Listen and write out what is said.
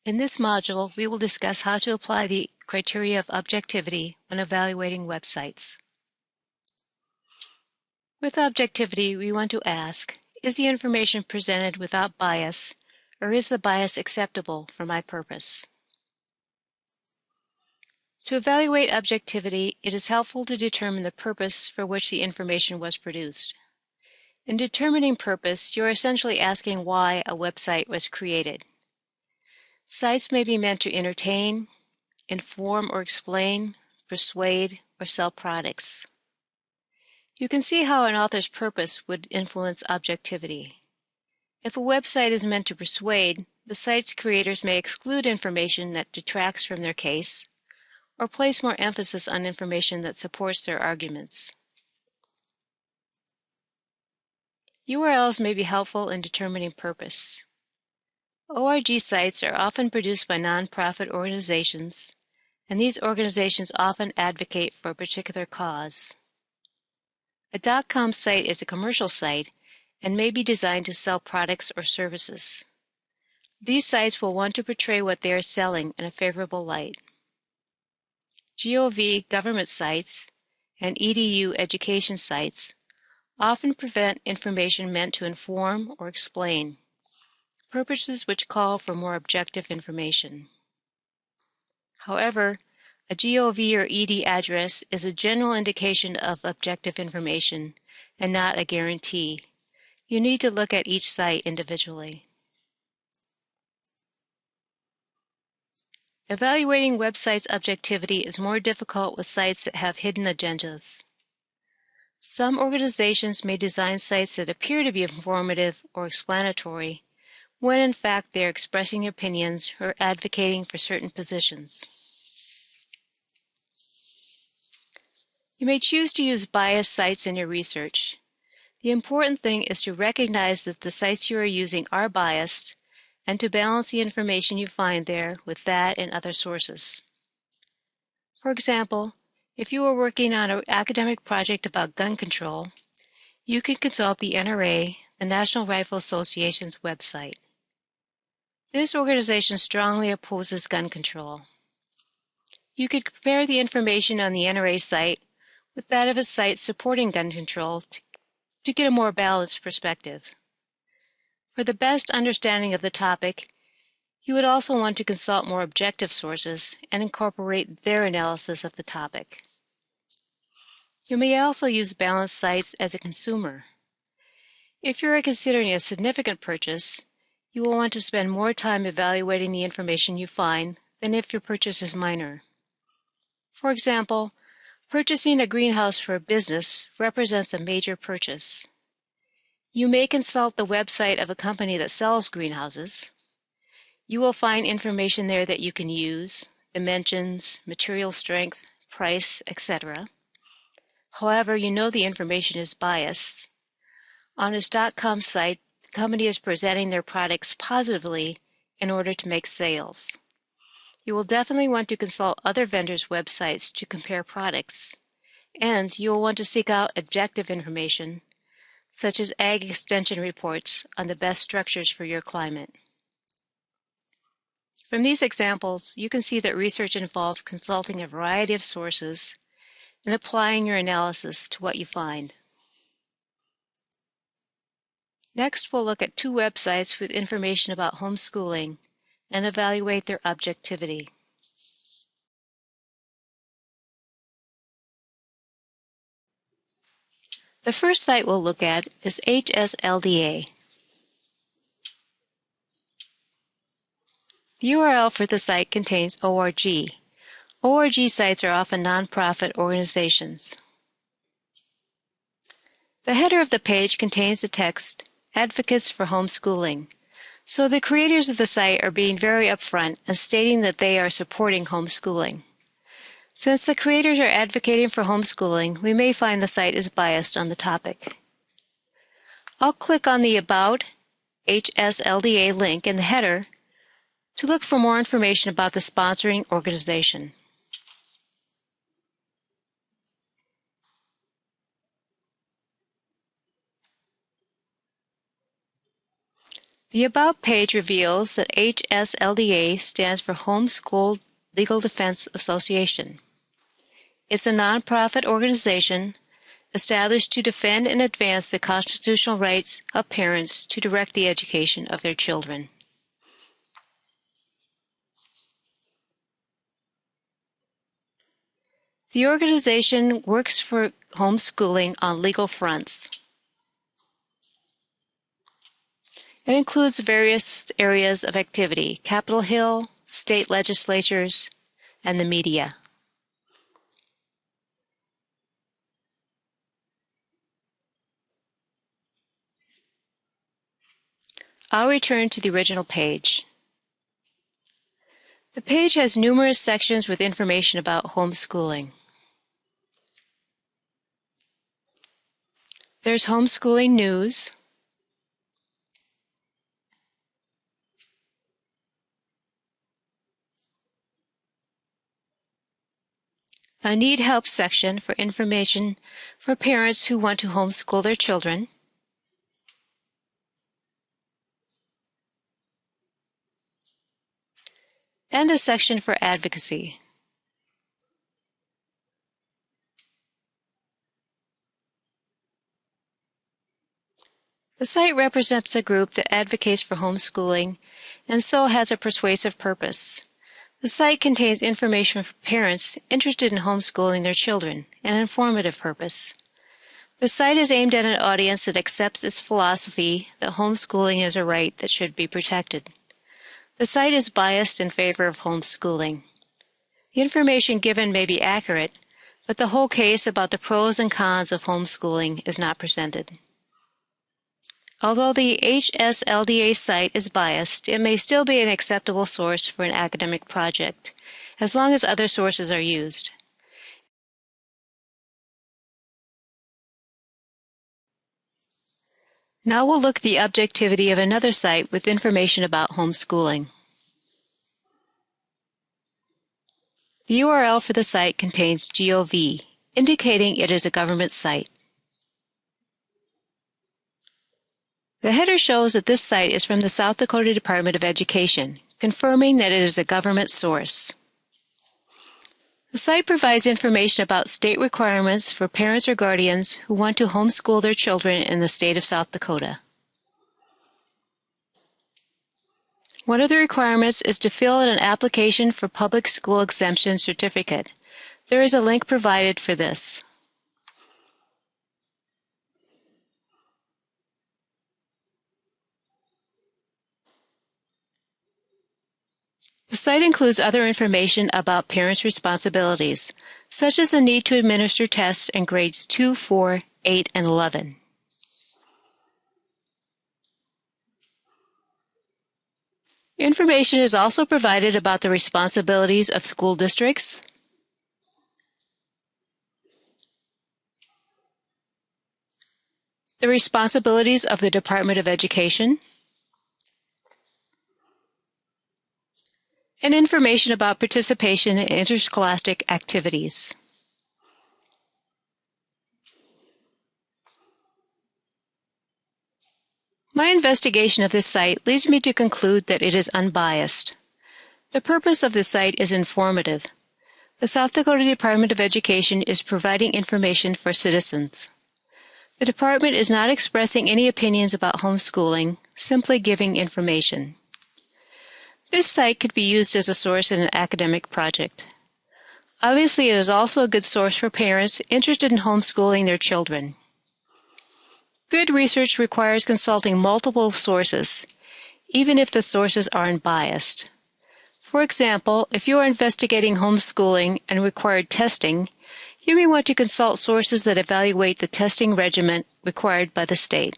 In this module, we will discuss how to apply the criteria of objectivity when evaluating websites. With objectivity, we want to ask, is the information presented without bias, or is the bias acceptable for my purpose? To evaluate objectivity, it is helpful to determine the purpose for which the information was produced. In determining purpose, you are essentially asking why a website was created. Sites may be meant to entertain, inform or explain, persuade, or sell products. You can see how an author's purpose would influence objectivity. If a website is meant to persuade, the site's creators may exclude information that detracts from their case, or place more emphasis on information that supports their arguments. URLs may be helpful in determining purpose. ORG sites are often produced by nonprofit organizations, and these organizations often advocate for a particular cause. A .com site is a commercial site and may be designed to sell products or services. These sites will want to portray what they are selling in a favorable light. GOV government sites and EDU education sites often present information meant to inform or explain, purposes which call for more objective information. However, a GOV or ED address is a general indication of objective information and not a guarantee. You need to look at each site individually. Evaluating websites' objectivity is more difficult with sites that have hidden agendas. Some organizations may design sites that appear to be informative or explanatory, when in fact they are expressing opinions or advocating for certain positions. You may choose to use biased sites in your research. The important thing is to recognize that the sites you are using are biased and to balance the information you find there with that and other sources. For example, if you are working on an academic project about gun control, you can consult the NRA, the National Rifle Association's website. This organization strongly opposes gun control. You could compare the information on the NRA site with that of a site supporting gun control to get a more balanced perspective. For the best understanding of the topic, you would also want to consult more objective sources and incorporate their analysis of the topic. You may also use balanced sites as a consumer. If you are considering a significant purchase, you will want to spend more time evaluating the information you find than if your purchase is minor. For example, purchasing a greenhouse for a business represents a major purchase. You may consult the website of a company that sells greenhouses. You will find information there that you can use, dimensions, material strength, price, etc. However, you know the information is biased. On its .com site, the company is presenting their products positively in order to make sales. You will definitely want to consult other vendors' websites to compare products, and you will want to seek out objective information, such as ag extension reports on the best structures for your climate. From these examples, you can see that research involves consulting a variety of sources and applying your analysis to what you find. Next, we'll look at two websites with information about homeschooling and evaluate their objectivity. The first site we'll look at is HSLDA. The URL for the site contains ORG. ORG sites are often nonprofit organizations. The header of the page contains the text, Advocates for Homeschooling, so the creators of the site are being very upfront and stating that they are supporting homeschooling. Since the creators are advocating for homeschooling, we may find the site is biased on the topic. I'll click on the About HSLDA link in the header to look for more information about the sponsoring organization. The About page reveals that HSLDA stands for Homeschool Legal Defense Association. It's a nonprofit organization established to defend and advance the constitutional rights of parents to direct the education of their children. The organization works for homeschooling on legal fronts. It includes various areas of activity: Capitol Hill, state legislatures, and the media. I'll return to the original page. The page has numerous sections with information about homeschooling. There's homeschooling news, a need help section for information for parents who want to homeschool their children, and a section for advocacy. The site represents a group that advocates for homeschooling and so has a persuasive purpose. The site contains information for parents interested in homeschooling their children, an informative purpose. The site is aimed at an audience that accepts its philosophy that homeschooling is a right that should be protected. The site is biased in favor of homeschooling. The information given may be accurate, but the whole case about the pros and cons of homeschooling is not presented. Although the HSLDA site is biased, it may still be an acceptable source for an academic project, as long as other sources are used. Now we'll look at the objectivity of another site with information about homeschooling. The URL for the site contains .gov, indicating it is a government site. The header shows that this site is from the South Dakota Department of Education, confirming that it is a government source. The site provides information about state requirements for parents or guardians who want to homeschool their children in the state of South Dakota. One of the requirements is to fill out an application for public school exemption certificate. There is a link provided for this. The site includes other information about parents' responsibilities, such as the need to administer tests in grades 2, 4, 8, and 11. Information is also provided about the responsibilities of school districts, the responsibilities of the Department of Education, and information about participation in interscholastic activities. My investigation of this site leads me to conclude that it is unbiased. The purpose of the site is informative. The South Dakota Department of Education is providing information for citizens. The department is not expressing any opinions about homeschooling, simply giving information. This site could be used as a source in an academic project. Obviously, it is also a good source for parents interested in homeschooling their children. Good research requires consulting multiple sources, even if the sources are unbiased. For example, if you are investigating homeschooling and required testing, you may want to consult sources that evaluate the testing regimen required by the state.